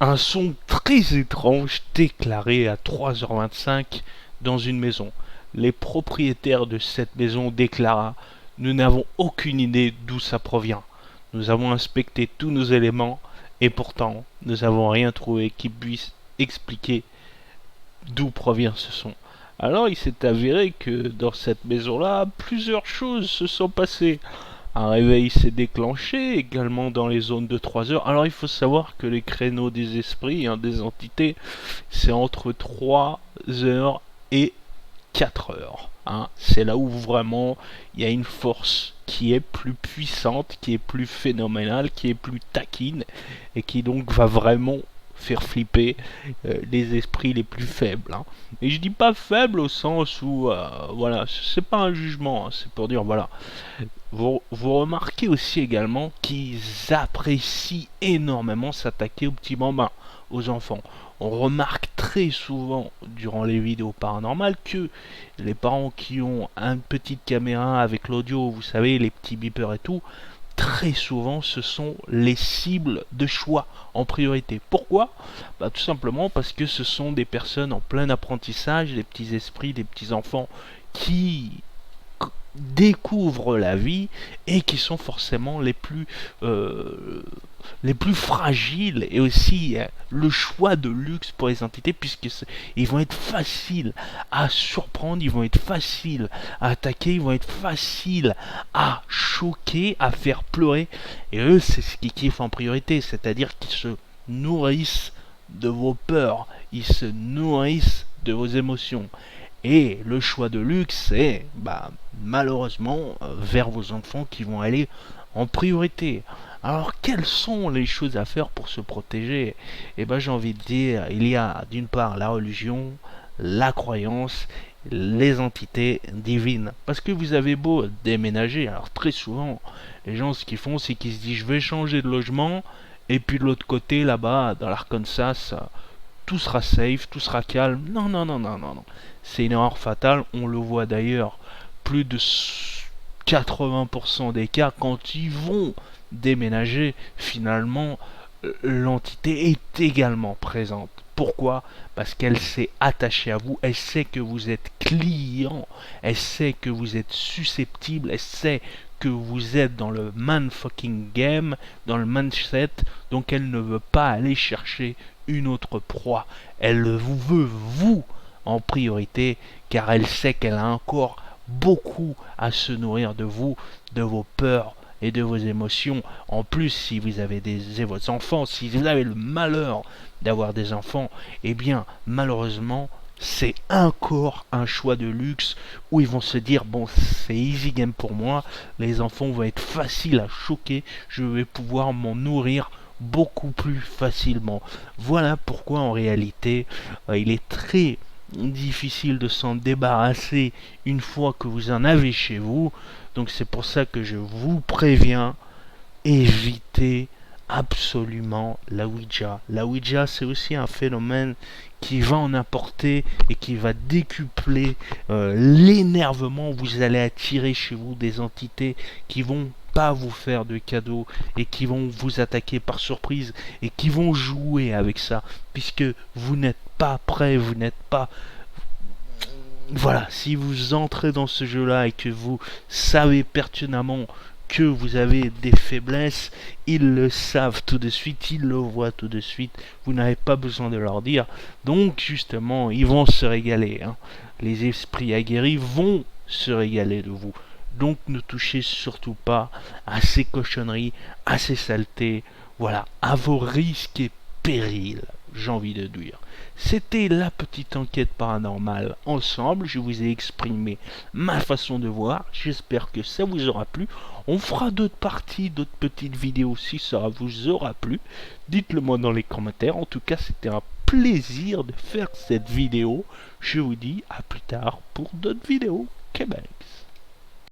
Un son très étrange déclaré à 3h25 dans une maison. Les propriétaires de cette maison déclara: Nous n'avons aucune idée d'où ça provient. Nous avons inspecté tous nos éléments et pourtant nous n'avons rien trouvé qui puisse expliquer d'où provient ce son. Alors il s'est avéré que dans cette maison-là, plusieurs choses se sont passées. Un réveil s'est déclenché également dans les zones de 3 heures. Alors il faut savoir que les créneaux des esprits, des entités, c'est entre 3 heures et 4 heures. C'est là où vraiment il y a une force qui est plus puissante, qui est plus phénoménale, qui est plus taquine et qui donc va vraiment faire flipper les esprits les plus faibles. Et je dis pas faible au sens où, voilà, c'est pas un jugement, c'est pour dire, voilà, vous remarquez aussi également qu'ils apprécient énormément s'attaquer aux petits bambins, aux enfants. On remarque très souvent durant les vidéos paranormales que les parents qui ont une petite caméra avec l'audio, vous savez, les petits beepers et tout, très souvent ce sont les cibles de choix en priorité. Pourquoi? Tout simplement parce que ce sont des personnes en plein apprentissage, des petits esprits, des petits enfants qui découvrent la vie et qui sont forcément les plus fragiles et aussi le choix de luxe pour les entités puisque ils vont être faciles à surprendre, ils vont être faciles à attaquer, ils vont être faciles à choquer, à faire pleurer et eux c'est ce qu'ils kiffent en priorité, c'est-à-dire qu'ils se nourrissent de vos peurs, ils se nourrissent de vos émotions. Et le choix de luxe, c'est malheureusement vers vos enfants qui vont aller en priorité. Alors, quelles sont les choses à faire pour se protéger? J'ai envie de dire, il y a d'une part la religion, la croyance, les entités divines. Parce que vous avez beau déménager, alors très souvent, les gens ce qu'ils font, c'est qu'ils se disent je vais changer de logement, et puis de l'autre côté, là-bas, dans l'Arkansas, tout sera safe, tout sera calme. Non, non, non, non, non, non. C'est une erreur fatale. On le voit d'ailleurs, plus de 80% des cas, quand ils vont déménager, finalement, l'entité est également présente. Pourquoi? Parce qu'elle s'est attachée à vous, elle sait que vous êtes client, elle sait que vous êtes susceptible, elle sait que vous êtes dans le man fucking game, dans le mindset, donc elle ne veut pas aller chercher une autre proie. Elle vous veut, vous, en priorité, car elle sait qu'elle a encore beaucoup à se nourrir de vous, de vos peurs et de vos émotions. En plus, si vous avez vos enfants, si vous avez le malheur d'avoir des enfants, eh bien, malheureusement, c'est encore un choix de luxe où ils vont se dire bon, c'est easy game pour moi, les enfants vont être faciles à choquer, je vais pouvoir m'en nourrir beaucoup plus facilement. Voilà pourquoi en réalité il est très difficile de s'en débarrasser une fois que vous en avez chez vous. Donc c'est pour ça que je vous préviens, évitez absolument la Ouija. La Ouija, c'est aussi un phénomène qui va en apporter et qui va décupler l'énervement. Vous allez attirer chez vous des entités qui vont pas vous faire de cadeaux et qui vont vous attaquer par surprise et qui vont jouer avec ça puisque vous n'êtes pas prêt, vous n'êtes pas... Voilà, si vous entrez dans ce jeu-là et que vous savez pertinemment que vous avez des faiblesses, ils le savent tout de suite, ils le voient tout de suite, vous n'avez pas besoin de leur dire, donc justement, ils vont se régaler, les esprits aguerris vont se régaler de vous, donc ne touchez surtout pas à ces cochonneries, à ces saletés, voilà, à vos risques et périls, j'ai envie de dire. C'était la petite enquête paranormale ensemble, je vous ai exprimé ma façon de voir, j'espère que ça vous aura plu. On fera d'autres parties, d'autres petites vidéos si ça vous aura plu. Dites-le moi dans les commentaires, en tout cas c'était un plaisir de faire cette vidéo. Je vous dis à plus tard pour d'autres vidéos. Québec.